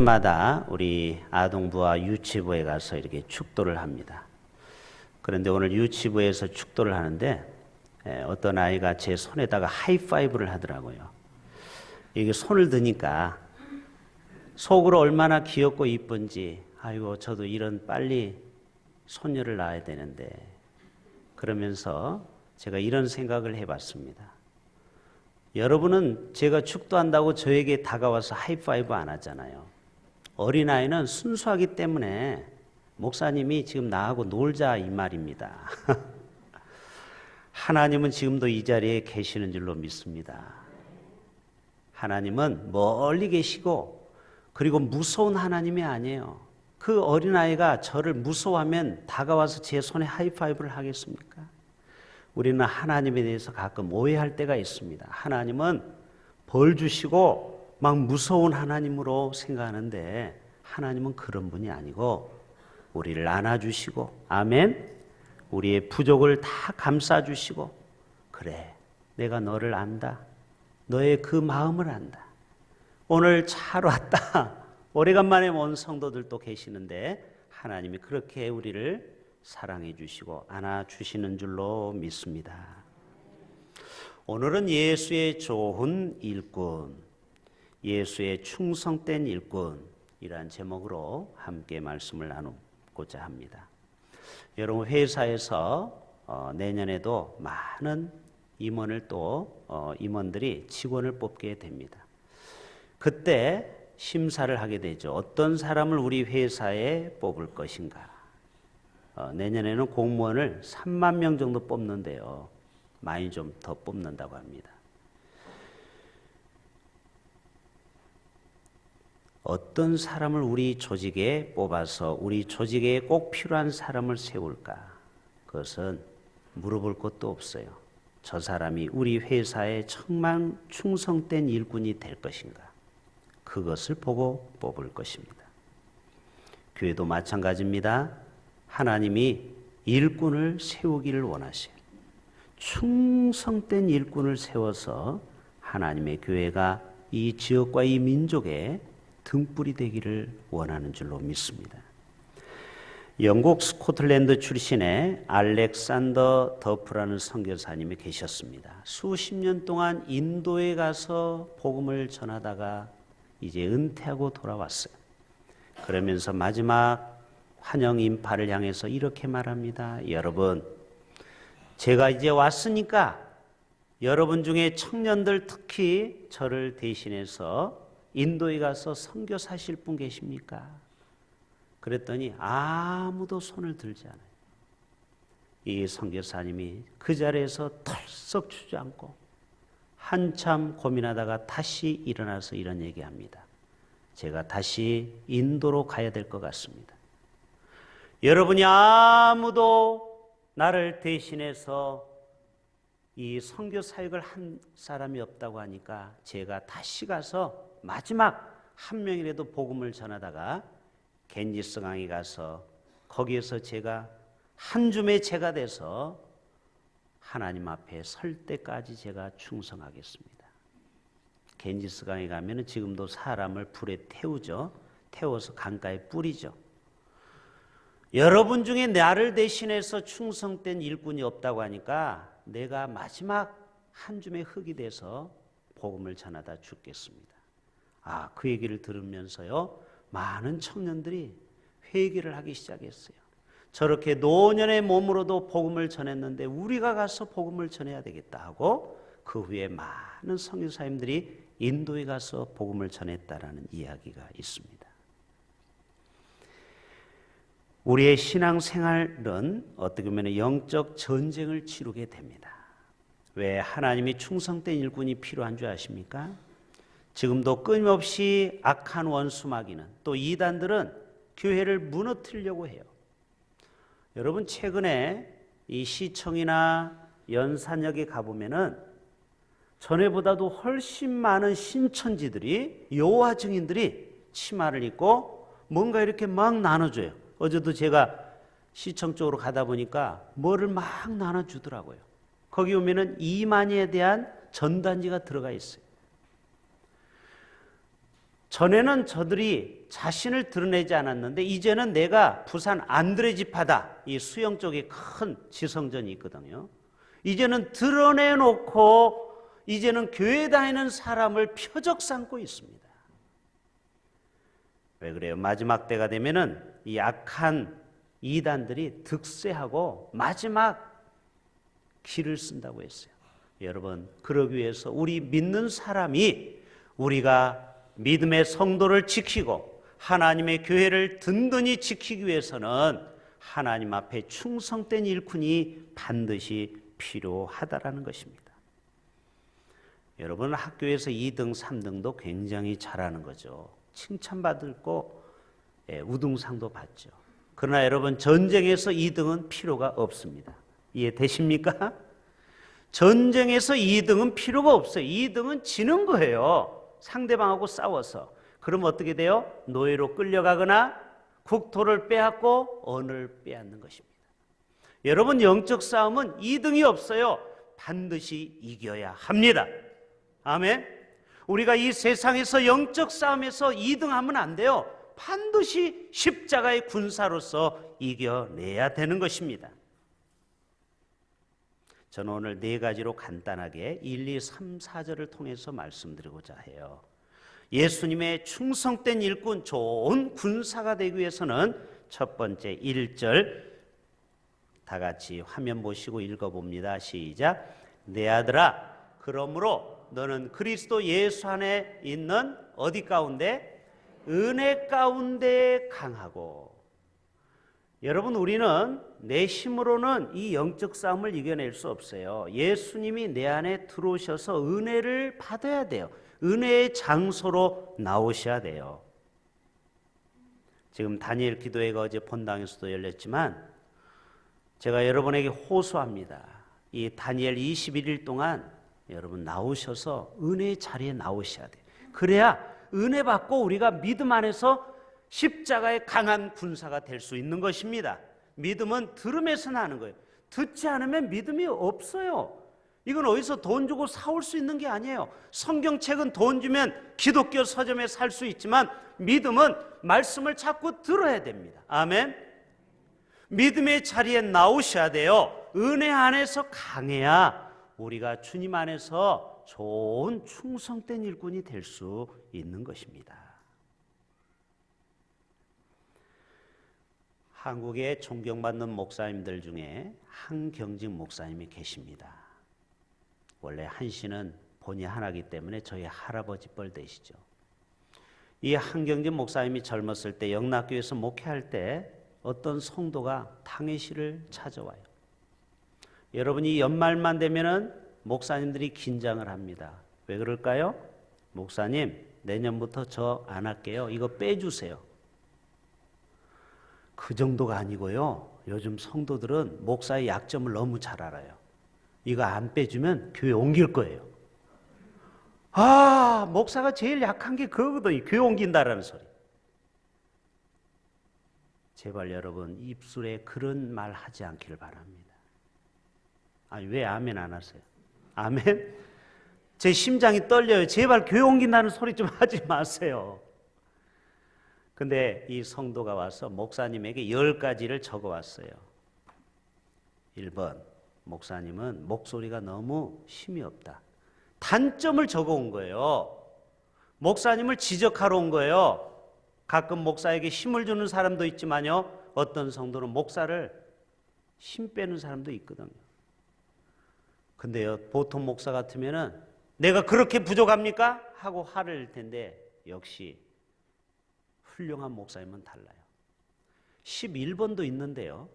주마다 우리 아동부와 유치부에 가서 이렇게 축도를 합니다. 그런데 오늘 유치부에서 축도를 하는데 어떤 아이가 제 손에다가 하이파이브를 하더라고요. 이게 손을 드니까 속으로 얼마나 귀엽고 이쁜지, 아이고 저도 이런 빨리 손녀를 낳아야 되는데, 그러면서 제가 이런 생각을 해봤습니다. 여러분은 제가 축도한다고 저에게 다가와서 하이파이브 안 하잖아요. 어린아이는 순수하기 때문에 목사님이 지금 나하고 놀자 이 말입니다. 하나님은 지금도 이 자리에 계시는 줄로 믿습니다. 하나님은 멀리 계시고, 그리고 무서운 하나님이 아니에요. 그 어린아이가 저를 무서워하면 다가와서 제 손에 하이파이브를 하겠습니까? 우리는 하나님에 대해서 가끔 오해할 때가 있습니다. 하나님은 벌 주시고 막 무서운 하나님으로 생각하는데, 하나님은 그런 분이 아니고 우리를 안아주시고, 아멘, 우리의 부족을 다 감싸주시고, 그래 내가 너를 안다, 너의 그 마음을 안다. 오늘 잘 왔다, 오래간만에 온 성도들도 계시는데 하나님이 그렇게 우리를 사랑해 주시고 안아주시는 줄로 믿습니다. 오늘은 예수의 좋은 일꾼, 예수의 충성된 일꾼이란 제목으로 함께 말씀을 나누고자 합니다. 여러분, 회사에서 내년에도 많은 임원들이 직원을 뽑게 됩니다. 그때 심사를 하게 되죠. 어떤 사람을 우리 회사에 뽑을 것인가. 내년에는 공무원을 3만 명 정도 뽑는데요. 많이 좀 더 뽑는다고 합니다. 어떤 사람을 우리 조직에 뽑아서 우리 조직에 꼭 필요한 사람을 세울까? 그것은 물어볼 것도 없어요. 저 사람이 우리 회사에 정말 충성된 일꾼이 될 것인가? 그것을 보고 뽑을 것입니다. 교회도 마찬가지입니다. 하나님이 일꾼을 세우기를 원하셔요. 충성된 일꾼을 세워서 하나님의 교회가 이 지역과 이 민족의 등불이 되기를 원하는 줄로 믿습니다. 영국 스코틀랜드 출신의 알렉산더 더프라는 선교사님이 계셨습니다. 수십 년 동안 인도에 가서 복음을 전하다가 이제 은퇴하고 돌아왔어요. 그러면서 마지막 환영 인파를 향해서 이렇게 말합니다. 여러분, 제가 이제 왔으니까 여러분 중에 청년들 특히 저를 대신해서 인도에 가서 선교 사실 분 계십니까? 그랬더니 아무도 손을 들지 않아요. 이 선교사님이 그 자리에서 털썩 주저앉고 한참 고민하다가 다시 일어나서 이런 얘기합니다. 제가 다시 인도로 가야 될 것 같습니다. 여러분이 아무도 나를 대신해서 이 선교 사역을 한 사람이 없다고 하니까 제가 다시 가서 마지막 한 명이라도 복음을 전하다가 겐지스강에 가서 거기에서 제가 한 줌의 제가 돼서 하나님 앞에 설 때까지 제가 충성하겠습니다. 겐지스강에 가면은 지금도 사람을 불에 태우죠. 태워서 강가에 뿌리죠. 여러분 중에 나를 대신해서 충성된 일꾼이 없다고 하니까 내가 마지막 한 줌의 흙이 돼서 복음을 전하다 죽겠습니다. 그 얘기를 들으면서요, 많은 청년들이 회개를 하기 시작했어요. 저렇게 노년의 몸으로도 복음을 전했는데 우리가 가서 복음을 전해야 되겠다 하고, 그 후에 많은 선교사님들이 인도에 가서 복음을 전했다라는 이야기가 있습니다. 우리의 신앙생활은 어떻게 보면 영적 전쟁을 치르게 됩니다. 왜 하나님이 충성된 일꾼이 필요한 줄 아십니까? 지금도 끊임없이 악한 원수마귀는, 또 이단들은 교회를 무너뜨리려고 해요. 여러분, 최근에 이 시청이나 연산역에 가보면은 전에보다도 훨씬 많은 신천지들이, 여호와 증인들이 치마를 입고 뭔가 이렇게 막 나눠줘요. 어제도 제가 시청 쪽으로 가다 보니까 뭐를 막 나눠주더라고요. 거기 오면은 이만희에 대한 전단지가 들어가 있어요. 전에는 저들이 자신을 드러내지 않았는데 이제는 내가 부산 안드레지파다. 이 수영 쪽에 큰 지성전이 있거든요. 이제는 드러내놓고 이제는 교회 다니는 사람을 표적 삼고 있습니다. 왜 그래요? 마지막 때가 되면은 이 악한 이단들이 득세하고 마지막 길을 쓴다고 했어요. 여러분, 그러기 위해서 우리 믿는 사람이 우리가 믿음의 성도를 지키고 하나님의 교회를 든든히 지키기 위해서는 하나님 앞에 충성된 일꾼이 반드시 필요하다라는 것입니다. 여러분, 학교에서 2등, 3등도 굉장히 잘하는 거죠. 칭찬받고 우등상도 받죠. 그러나 여러분, 전쟁에서 2등은 필요가 없습니다. 이해되십니까? 전쟁에서 2등은 필요가 없어요. 2등은 지는 거예요. 상대방하고 싸워서. 그럼 어떻게 돼요? 노예로 끌려가거나 국토를 빼앗고 언을 빼앗는 것입니다. 여러분, 영적 싸움은 2등이 없어요. 반드시 이겨야 합니다. 아멘. 우리가 이 세상에서 영적 싸움에서 2등하면 안 돼요. 반드시 십자가의 군사로서 이겨내야 되는 것입니다. 저는 오늘 4가지로 간단하게 1, 2, 3, 4절을 통해서 말씀드리고자 해요. 예수님의 충성된 일꾼, 좋은 군사가 되기 위해서는 첫 번째 1절 다 같이 화면 보시고 읽어봅니다. 시작. 내 아들아, 그러므로 너는 그리스도 예수 안에 있는 어디 가운데? 은혜 가운데 강하고. 여러분, 우리는 내 힘으로는 이 영적 싸움을 이겨낼 수 없어요. 예수님이 내 안에 들어오셔서 은혜를 받아야 돼요. 은혜의 장소로 나오셔야 돼요. 지금 다니엘 기도회가 어제 본당에서도 열렸지만 제가 여러분에게 호소합니다. 이 다니엘 21일 동안 여러분 나오셔서 은혜의 자리에 나오셔야 돼요. 그래야 은혜 받고 우리가 믿음 안에서 십자가의 강한 군사가 될 수 있는 것입니다. 믿음은 들음에서 나는 거예요. 듣지 않으면 믿음이 없어요. 이건 어디서 돈 주고 사올 수 있는 게 아니에요. 성경책은 돈 주면 기독교 서점에 살 수 있지만 믿음은 말씀을 자꾸 들어야 됩니다. 아멘. 믿음의 자리에 나오셔야 돼요. 은혜 안에서 강해야 우리가 주님 안에서 좋은 충성된 일꾼이 될 수 있는 것입니다. 한국에 존경받는 목사님들 중에 한경직 목사님이 계십니다. 원래 한 씨는 본이 하나이기 때문에 저희 할아버지 뻘 되시죠. 이 한경직 목사님이 젊었을 때 영락교에서 목회할 때 어떤 성도가 탕해실을 찾아와요. 여러분이 연말만 되면은 목사님들이 긴장을 합니다. 왜 그럴까요? 목사님, 내년부터 저 안 할게요. 이거 빼주세요. 그 정도가 아니고요. 요즘 성도들은 목사의 약점을 너무 잘 알아요. 이거 안 빼주면 교회 옮길 거예요. 아, 목사가 제일 약한 게 그거거든요. 교회 옮긴다라는 소리. 제발 여러분 입술에 그런 말 하지 않기를 바랍니다. 아니, 왜 아멘 안 하세요? 아멘? 제 심장이 떨려요. 제발 교회 옮긴다는 소리 좀 하지 마세요. 근데 이 성도가 와서 목사님에게 10가지를 적어왔어요. 1번, 목사님은 목소리가 너무 힘이 없다. 단점을 적어온 거예요. 목사님을 지적하러 온 거예요. 가끔 목사에게 힘을 주는 사람도 있지만요, 어떤 성도는 목사를 힘 빼는 사람도 있거든요. 근데요, 보통 목사 같으면은 내가 그렇게 부족합니까? 하고 화를 낼 텐데 역시 훌륭한 목사님은 달라요. 11번도 있는데요.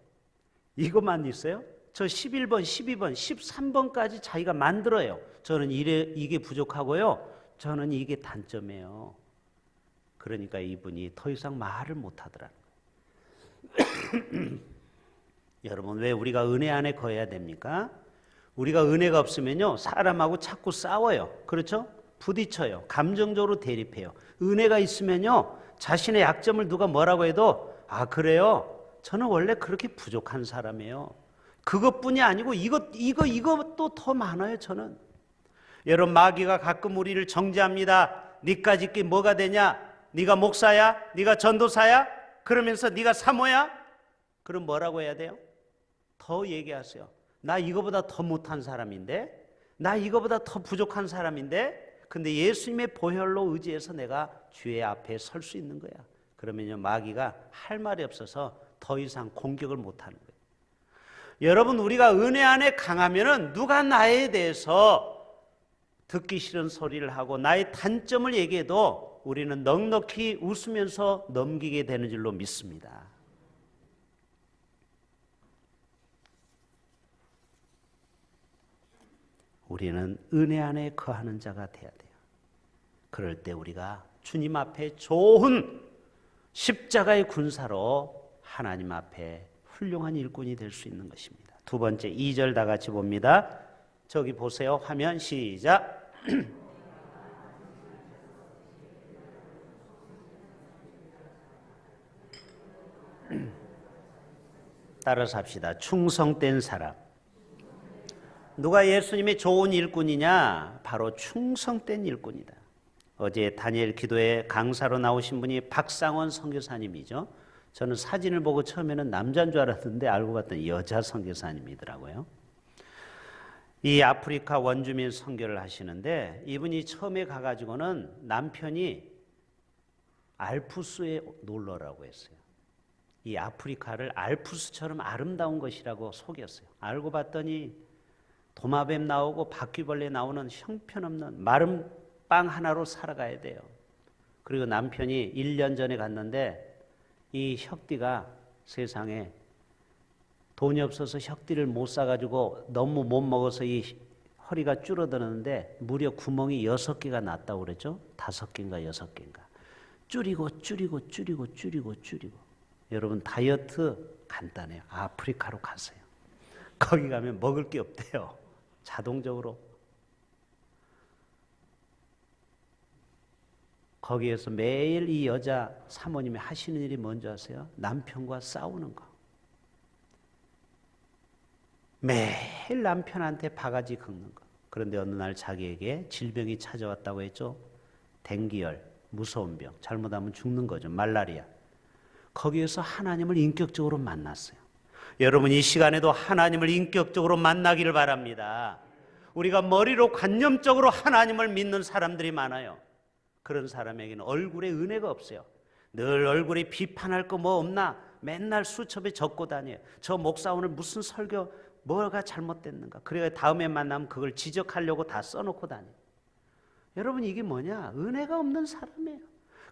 이것만 있어요? 저 11번, 12번, 13번까지 자기가 만들어요. 저는 이게 부족하고요. 저는 이게 단점이에요. 그러니까 이분이 더 이상 말을 못 하더라는 거예요. 여러분, 왜 우리가 은혜 안에 거해야 됩니까? 우리가 은혜가 없으면요, 사람하고 자꾸 싸워요. 그렇죠? 부딪혀요. 감정적으로 대립해요. 은혜가 있으면요, 자신의 약점을 누가 뭐라고 해도 아, 그래요? 저는 원래 그렇게 부족한 사람이에요. 그것뿐이 아니고 이것도 더 많아요. 저는. 여러분, 마귀가 가끔 우리를 정죄합니다. 니까짓 게 뭐가 되냐? 네가 목사야? 네가 전도사야? 그러면서 네가 사모야? 그럼 뭐라고 해야 돼요? 더 얘기하세요. 나 이거보다 더 못한 사람인데, 나 이거보다 더 부족한 사람인데, 근데 예수님의 보혈로 의지해서 내가 주의 앞에 설 수 있는 거야. 그러면요, 마귀가 할 말이 없어서 더 이상 공격을 못하는 거예요. 여러분, 우리가 은혜 안에 강하면은 누가 나에 대해서 듣기 싫은 소리를 하고 나의 단점을 얘기해도 우리는 넉넉히 웃으면서 넘기게 되는 줄로 믿습니다. 우리는 은혜 안에 거하는 자가 돼야 돼요. 그럴 때 우리가 주님 앞에 좋은 십자가의 군사로 하나님 앞에 훌륭한 일꾼이 될 수 있는 것입니다. 두 번째 2절 다 같이 봅니다. 저기 보세요. 화면 시작. 따라서 합시다. 충성된 사람. 누가 예수님의 좋은 일꾼이냐? 바로 충성된 일꾼이다. 어제 다니엘 기도회 강사로 나오신 분이 박상원 선교사님이죠. 저는 사진을 보고 처음에는 남자인 줄 알았는데 알고 봤더니 여자 선교사님이더라고요. 이 아프리카 원주민 선교를 하시는데 이분이 처음에 가가지고는 남편이 알프스에 놀러라고 했어요. 이 아프리카를 알프스처럼 아름다운 것이라고 속였어요. 알고 봤더니 도마뱀 나오고 바퀴벌레 나오는 형편없는 마른 빵 하나로 살아가야 돼요. 그리고 남편이 1년 전에 갔는데 이 혁띠가 세상에 돈이 없어서 혁띠를 못 사가지고 너무 못 먹어서 이 허리가 줄어드는데 무려 구멍이 6개가 났다고 그랬죠. 5개인가 6개인가. 줄이고 여러분 다이어트 간단해요. 아프리카로 가세요. 거기 가면 먹을 게 없대요. 자동적으로. 거기에서 매일 이 여자 사모님이 하시는 일이 뭔지 아세요? 남편과 싸우는 거. 매일 남편한테 바가지 긁는 거. 그런데 어느 날 자기에게 질병이 찾아왔다고 했죠. 댕기열, 무서운 병, 잘못하면 죽는 거죠. 말라리아. 거기에서 하나님을 인격적으로 만났어요. 여러분 이 시간에도 하나님을 인격적으로 만나기를 바랍니다. 우리가 머리로 관념적으로 하나님을 믿는 사람들이 많아요. 그런 사람에게는 얼굴에 은혜가 없어요. 늘 얼굴에 비판할 거 뭐 없나? 맨날 수첩에 적고 다녀요. 저 목사 오늘 무슨 설교 뭐가 잘못됐는가? 그래야 다음에 만나면 그걸 지적하려고 다 써놓고 다녀요. 여러분 이게 뭐냐? 은혜가 없는 사람이에요.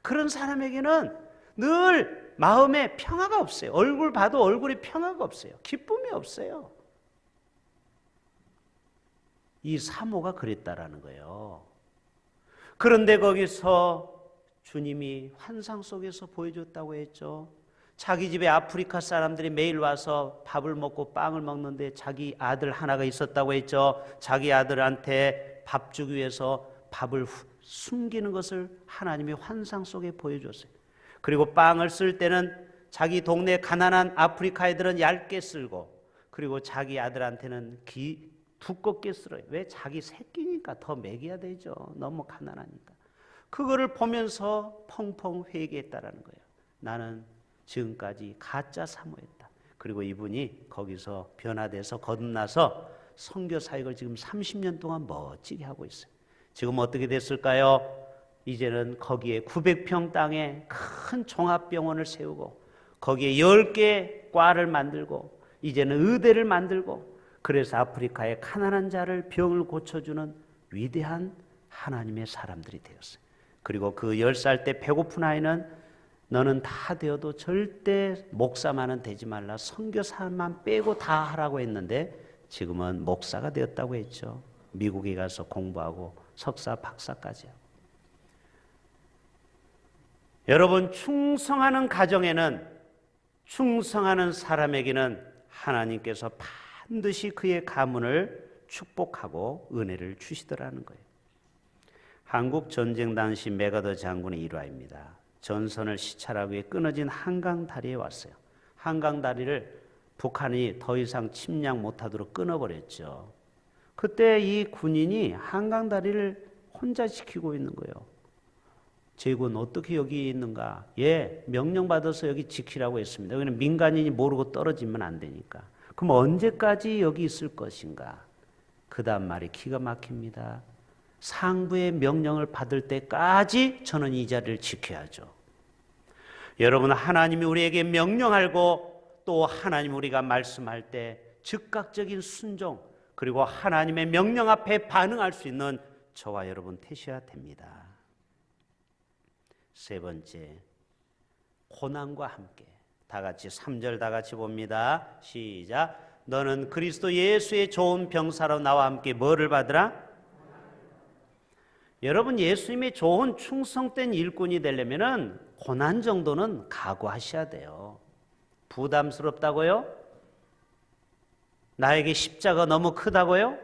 그런 사람에게는 늘 마음에 평화가 없어요. 얼굴 봐도 얼굴에 평화가 없어요. 기쁨이 없어요. 이 사모가 그랬다라는 거예요. 그런데 거기서 주님이 환상 속에서 보여줬다고 했죠. 자기 집에 아프리카 사람들이 매일 와서 밥을 먹고 빵을 먹는데 자기 아들 하나가 있었다고 했죠. 자기 아들한테 밥 주기 위해서 밥을 숨기는 것을 하나님이 환상 속에 보여줬어요. 그리고 빵을 쓸 때는 자기 동네 가난한 아프리카 애들은 얇게 쓸고 그리고 자기 아들한테는 두껍게 쓸어요. 왜? 자기 새끼니까 더 먹여야 되죠. 너무 가난하니까. 그거를 보면서 펑펑 회개했다라는 거예요. 나는 지금까지 가짜 사모했다. 그리고 이분이 거기서 변화돼서 거듭나서 선교 사역을 지금 30년 동안 멋지게 하고 있어요. 지금 어떻게 됐을까요? 이제는 거기에 900평 땅에 큰 종합병원을 세우고 거기에 10개 과를 만들고 이제는 의대를 만들고 그래서 아프리카의 가난한 자를 병을 고쳐주는 위대한 하나님의 사람들이 되었어요. 그리고 그 10살 때 배고픈 아이는 너는 다 되어도 절대 목사만은 되지 말라. 선교사만 빼고 다 하라고 했는데 지금은 목사가 되었다고 했죠. 미국에 가서 공부하고 석사, 박사까지 하고. 여러분 충성하는 가정에는 충성하는 사람에게는 하나님께서 반드시 그의 가문을 축복하고 은혜를 주시더라는 거예요. 한국 전쟁 당시 메가더 장군의 일화입니다. 전선을 시찰하기 위해 끊어진 한강 다리에 왔어요. 한강 다리를 북한이 더 이상 침략 못하도록 끊어버렸죠. 그때 이 군인이 한강 다리를 혼자 지키고 있는 거예요. 제국은 어떻게 여기 있는가? 예, 명령받아서 여기 지키라고 했습니다. 여기는 민간인이 모르고 떨어지면 안 되니까. 그럼 언제까지 여기 있을 것인가? 그 다음 말이 기가 막힙니다. 상부의 명령을 받을 때까지 저는 이 자리를 지켜야죠. 여러분, 하나님이 우리에게 명령하고 또 하나님 우리가 말씀할 때 즉각적인 순종, 그리고 하나님의 명령 앞에 반응할 수 있는 저와 여러분 되셔야 됩니다. 세 번째, 고난과 함께. 다 같이 3절 다 같이 봅니다. 시작. 너는 그리스도 예수의 좋은 병사로 나와 함께 뭐를 받으라? 여러분, 예수님의 좋은 충성된 일꾼이 되려면 고난 정도는 각오하셔야 돼요. 부담스럽다고요? 나에게 십자가 너무 크다고요?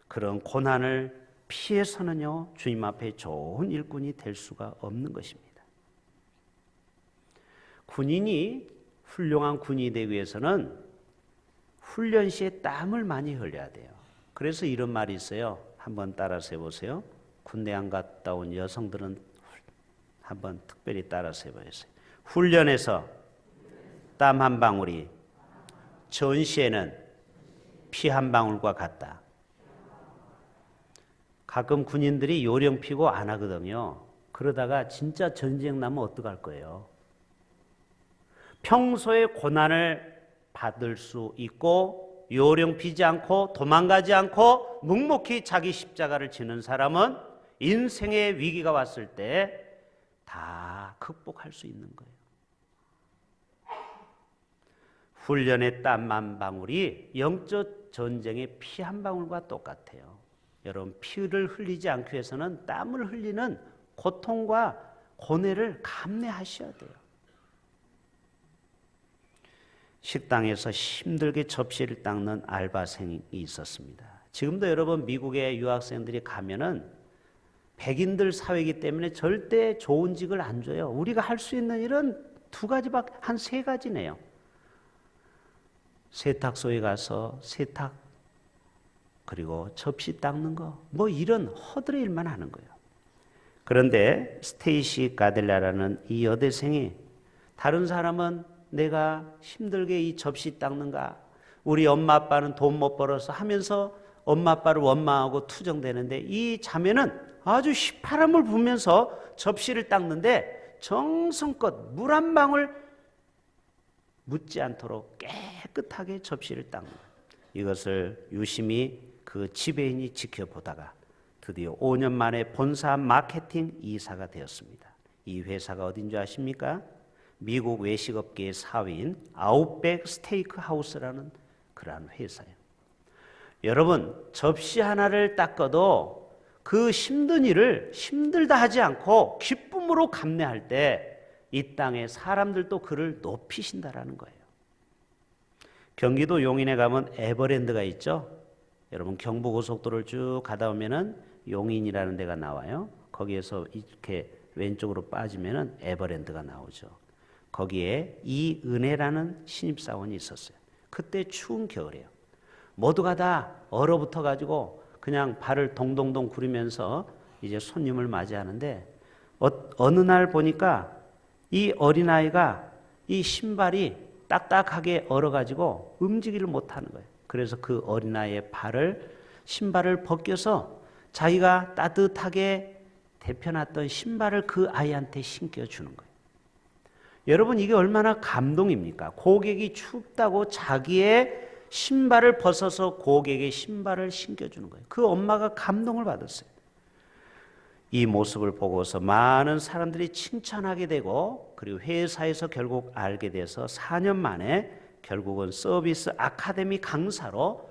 그런 고난을 피해서는요, 주님 앞에 좋은 일꾼이 될 수가 없는 것입니다. 군인이 훌륭한 군인이 되기 위해서는 훈련 시에 땀을 많이 흘려야 돼요. 그래서 이런 말이 있어요. 한번 따라서 해보세요. 군대 안 갔다 온 여성들은 한번 특별히 따라서 해보세요. 훈련에서 땀 한 방울이 전시에는 피 한 방울과 같다. 가끔 군인들이 요령 피고 안 하거든요. 그러다가 진짜 전쟁 나면 어떡할 거예요? 평소에 고난을 받을 수 있고 요령 피지 않고 도망가지 않고 묵묵히 자기 십자가를 지는 사람은 인생의 위기가 왔을 때 다 극복할 수 있는 거예요. 훈련의 땀 한 방울이 영적 전쟁의 피 한 방울과 똑같아요. 여러분, 피를 흘리지 않기 위해서는 땀을 흘리는 고통과 고뇌를 감내하셔야 돼요. 식당에서 힘들게 접시를 닦는 알바생이 있었습니다. 지금도 여러분, 미국의 유학생들이 가면은 백인들 사회이기 때문에 절대 좋은 직을 안 줘요. 우리가 할 수 있는 일은 한 세 가지네요. 세탁소에 가서 세탁, 그리고 접시 닦는 거, 뭐 이런 허들의 일만 하는 거예요. 그런데 스테이시 가델라라는 이 여대생이 다른 사람은 내가 힘들게 이 접시 닦는가, 우리 엄마 아빠는 돈 못 벌어서 하면서 엄마 아빠를 원망하고 투정대는데 이 자매는 아주 휘파람을 불면서 접시를 닦는데 정성껏 물 한 방울 묻지 않도록 깨끗하게 접시를 닦는 거예요. 이것을 유심히 그 지배인이 지켜보다가 드디어 5년 만에 본사 마케팅 이사가 되었습니다. 이 회사가 어딘 줄 아십니까? 미국 외식업계의 4위인 아웃백 스테이크 하우스라는 그러한 회사예요. 여러분, 접시 하나를 닦아도 그 힘든 일을 힘들다 하지 않고 기쁨으로 감내할 때 이 땅의 사람들도 그를 높이신다라는 거예요. 경기도 용인에 가면 에버랜드가 있죠. 여러분, 경부고속도로를 쭉 가다 오면은 용인이라는 데가 나와요. 거기에서 이렇게 왼쪽으로 빠지면은 에버랜드가 나오죠. 거기에 이은혜라는 신입사원이 있었어요. 그때 추운 겨울이에요. 모두가 다 얼어붙어 가지고 그냥 발을 동동동 구르면서 이제 손님을 맞이하는데 어느 날 보니까 이 어린아이가 이 신발이 딱딱하게 얼어가지고 움직이를 못하는 거예요. 그래서 그 어린아이의 신발을 벗겨서 자기가 따뜻하게 데펴놨던 신발을 그 아이한테 신겨주는 거예요. 여러분, 이게 얼마나 감동입니까? 고객이 춥다고 자기의 신발을 벗어서 고객의 신발을 신겨주는 거예요. 그 엄마가 감동을 받았어요. 이 모습을 보고서 많은 사람들이 칭찬하게 되고, 그리고 회사에서 결국 알게 돼서 4년 만에 결국은 서비스 아카데미 강사로,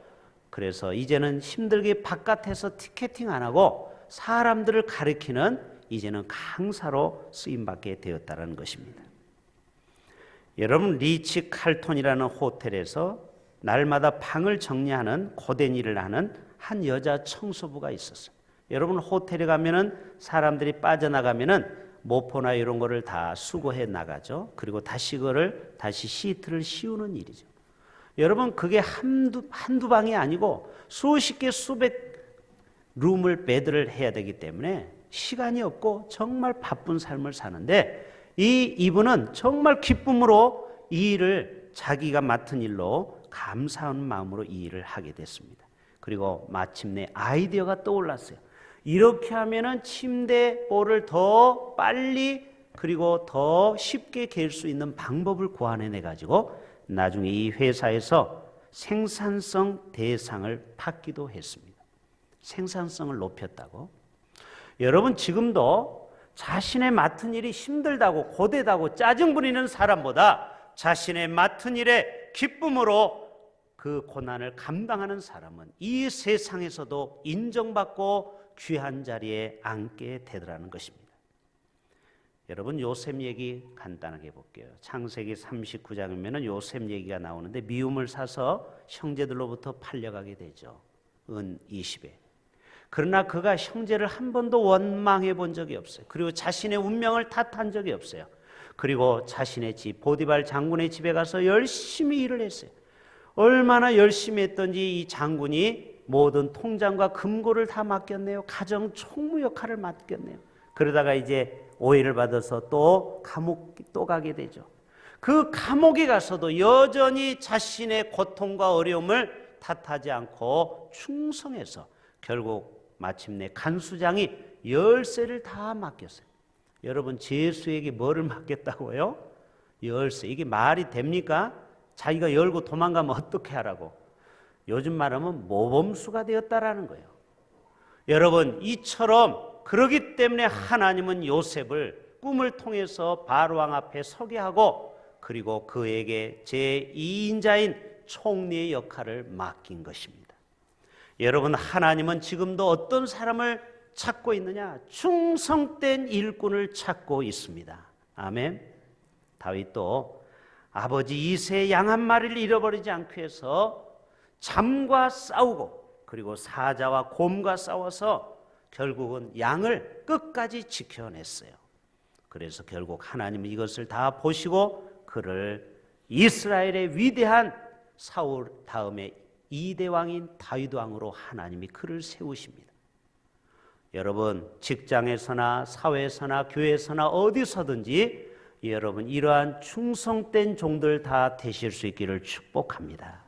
그래서 이제는 힘들게 바깥에서 티켓팅 안 하고 사람들을 가르치는 이제는 강사로 쓰임받게 되었다는 것입니다. 여러분, 리치 칼톤이라는 호텔에서 날마다 방을 정리하는 고된 일을 하는 한 여자 청소부가 있었어요. 여러분, 호텔에 가면은 사람들이 빠져나가면은 모포나 이런 거를 다 수거해 나가죠. 그리고 다시 시트를 씌우는 일이죠. 여러분, 그게 한두 방이 아니고 수십 개 수백 베드를 해야 되기 때문에 시간이 없고 정말 바쁜 삶을 사는데 이분은 정말 기쁨으로 이 일을 자기가 맡은 일로 감사하는 마음으로 이 일을 하게 됐습니다. 그리고 마침내 아이디어가 떠올랐어요. 이렇게 하면은 침대볼을 더 빨리 그리고 더 쉽게 갤 수 있는 방법을 고안해내 가지고 나중에 이 회사에서 생산성 대상을 받기도 했습니다. 생산성을 높였다고. 여러분 지금도 자신의 맡은 일이 힘들다고 고되다고 짜증 부리는 사람보다 자신의 맡은 일에 기쁨으로 그 고난을 감당하는 사람은 이 세상에서도 인정받고 귀한 자리에 앉게 되더라는 것입니다. 여러분 요셉 얘기 간단하게 볼게요. 창세기 39장이면 요셉 얘기가 나오는데 미움을 사서 형제들로부터 팔려가게 되죠. 은 20에. 그러나 그가 형제를 한 번도 원망해 본 적이 없어요. 그리고 자신의 운명을 탓한 적이 없어요. 그리고 자신의 집 보디발 장군의 집에 가서 열심히 일을 했어요. 얼마나 열심히 했던지 이 장군이 모든 통장과 금고를 다 맡겼네요. 가정 총무 역할을 맡겼네요. 그러다가 이제 오해를 받아서 또 감옥 또 가게 되죠. 그 감옥에 가서도 여전히 자신의 고통과 어려움을 탓하지 않고 충성해서 결국 마침내 간수장이 열쇠를 다 맡겼어요. 여러분 제수에게 뭐를 맡겼다고요? 열쇠. 이게 말이 됩니까? 자기가 열고 도망가면 어떻게 하라고? 요즘 말하면 모범수가 되었다라는 거예요. 여러분 이처럼 그러기 때문에 하나님은 요셉을 꿈을 통해서 바로왕 앞에 서게 하고 그리고 그에게 제2인자인 총리의 역할을 맡긴 것입니다. 여러분 하나님은 지금도 어떤 사람을 찾고 있느냐? 충성된 일꾼을 찾고 있습니다. 아멘. 다윗도 아버지 이새의 양 한 마리를 잃어버리지 않기 위해서 잠과 싸우고 그리고 사자와 곰과 싸워서 결국은 양을 끝까지 지켜냈어요. 그래서 결국 하나님은 이것을 다 보시고 그를 이스라엘의 위대한 사울 다음에 2대 왕인 다윗 왕으로 하나님이 그를 세우십니다. 여러분 직장에서나 사회에서나 교회에서나 어디서든지 여러분 이러한 충성된 종들 다 되실 수 있기를 축복합니다.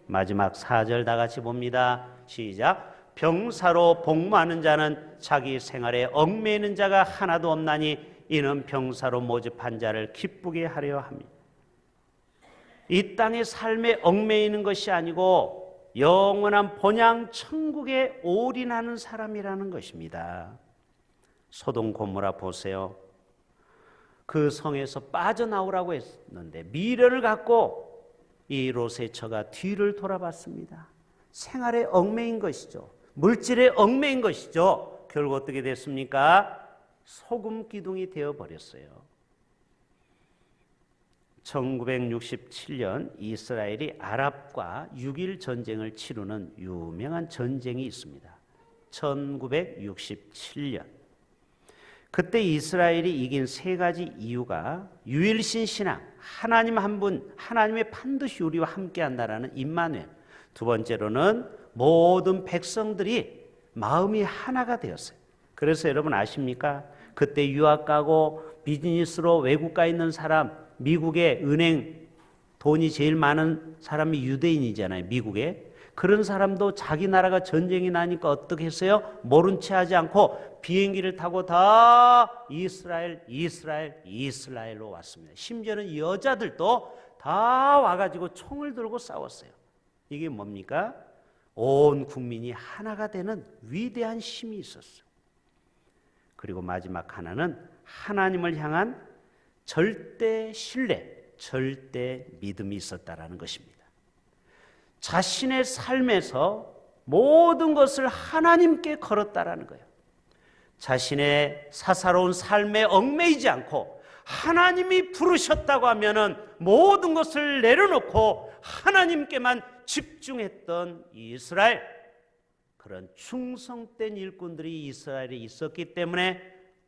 마지막 4절 다 같이 봅니다. 시작. 병사로 복무하는 자는 자기 생활에 얽매이는 자가 하나도 없나니 이는 병사로 모집한 자를 기쁘게 하려 합니다. 이 땅의 삶에 얽매이는 것이 아니고 영원한 본향 천국에 올인하는 사람이라는 것입니다. 소돔 고모라 보세요. 그 성에서 빠져나오라고 했는데 미련을 갖고 이 롯의 처가 뒤를 돌아봤습니다. 생활에 얽매인 것이죠. 물질에 얽매인 것이죠. 결국 어떻게 됐습니까? 소금 기둥이 되어버렸어요. 1967년 이스라엘이 아랍과 6.1 전쟁을 치르는 유명한 전쟁이 있습니다. 1967년. 그때 이스라엘이 이긴 세 가지 이유가 유일신 신앙, 하나님 한 분, 하나님의 반드시 우리와 함께한다라는 임마누엘. 두 번째로는 모든 백성들이 마음이 하나가 되었어요. 그래서 여러분 아십니까? 그때 유학 가고 비즈니스로 외국 가 있는 사람, 미국의 은행 돈이 제일 많은 사람이 유대인이잖아요. 미국에. 그런 사람도 자기 나라가 전쟁이 나니까 어떻게 했어요? 모른 채 하지 않고 비행기를 타고 다 이스라엘로 왔습니다. 심지어는 여자들도 다 와가지고 총을 들고 싸웠어요. 이게 뭡니까? 온 국민이 하나가 되는 위대한 힘이 있었어요. 그리고 마지막 하나는 하나님을 향한 절대 신뢰, 절대 믿음이 있었다라는 것입니다. 자신의 삶에서 모든 것을 하나님께 걸었다라는 거예요. 자신의 사사로운 삶에 얽매이지 않고 하나님이 부르셨다고 하면은 모든 것을 내려놓고 하나님께만 집중했던 이스라엘, 그런 충성된 일꾼들이 이스라엘에 있었기 때문에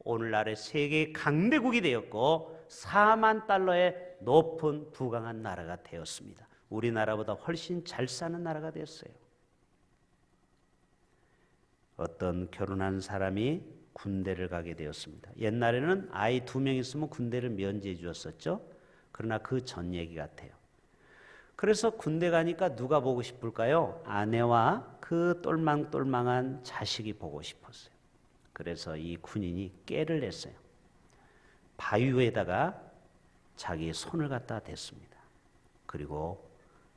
오늘날의 세계 강대국이 되었고 4만 달러의 높은 부강한 나라가 되었습니다. 우리나라보다 훨씬 잘 사는 나라가 됐어요. 어떤 결혼한 사람이 군대를 가게 되었습니다. 옛날에는 아이 2명 있으면 군대를 면제해 주었었죠. 그러나 그 전 얘기 같아요. 그래서 군대 가니까 누가 보고 싶을까요? 아내와 그 똘망똘망한 자식이 보고 싶었어요. 그래서 이 군인이 깨를 냈어요. 바위 위에다가 자기 손을 갖다 댔습니다. 그리고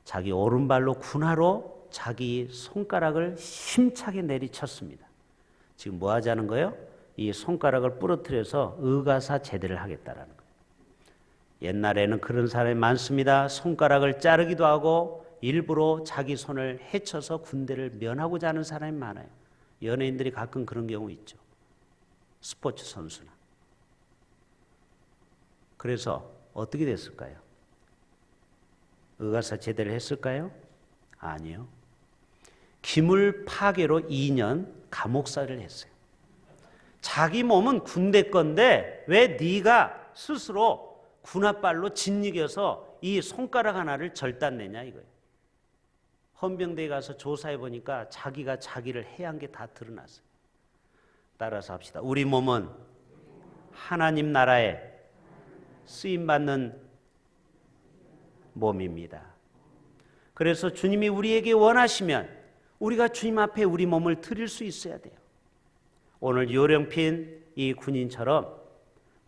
자기 오른발로 군화로 자기 손가락을 힘차게 내리쳤습니다. 지금 뭐 하자는 거예요? 이 손가락을 부러뜨려서 의가사 제대를 하겠다라는 거예요. 옛날에는 그런 사람이 많습니다. 손가락을 자르기도 하고 일부러 자기 손을 헤쳐서 군대를 면하고자 하는 사람이 많아요. 연예인들이 가끔 그런 경우 있죠. 스포츠 선수나. 그래서 어떻게 됐을까요? 의가사 제대를 했을까요? 아니요. 기물 파괴로 2년 감옥살이를 했어요. 자기 몸은 군대 건데 왜 네가 스스로 군홧발로 짓이겨서 이 손가락 하나를 절단내냐 이거예요. 헌병대에 가서 조사해 보니까 자기가 자기를 해한 게 다 드러났어요. 따라서 합시다. 우리 몸은 하나님 나라에 쓰임받는 몸입니다. 그래서 주님이 우리에게 원하시면 우리가 주님 앞에 우리 몸을 드릴 수 있어야 돼요. 오늘 요령핀 이 군인처럼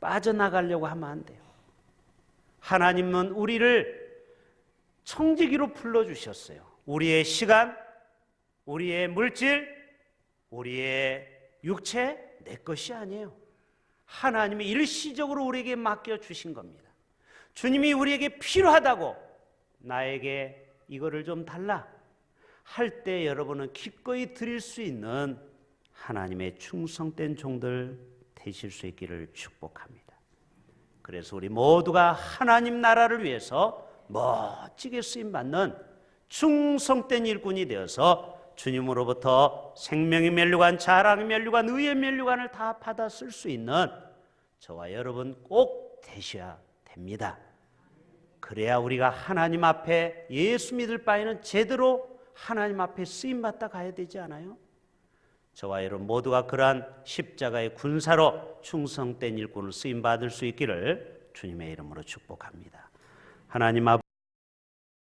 빠져나가려고 하면 안 돼요. 하나님은 우리를 청지기로 불러주셨어요. 우리의 시간, 우리의 물질, 우리의 육체 내 것이 아니에요. 하나님이 일시적으로 우리에게 맡겨주신 겁니다. 주님이 우리에게 필요하다고 나에게 이거를 좀 달라 할 때 여러분은 기꺼이 드릴 수 있는 하나님의 충성된 종들 되실 수 있기를 축복합니다. 그래서 우리 모두가 하나님 나라를 위해서 멋지게 쓰임받는 충성된 일꾼이 되어서 주님으로부터 생명의 면류관, 자랑의 면류관, 의의 면류관을 다 받아 쓸 수 있는 저와 여러분 꼭 되셔야 됩니다. 그래야 우리가 하나님 앞에 예수 믿을 바에는 제대로 하나님 앞에 쓰임받다 가야 되지 않아요? 저와 여러분 모두가 그러한 십자가의 군사로 충성된 일꾼을 쓰임받을 수 있기를 주님의 이름으로 축복합니다. 하나님 아버지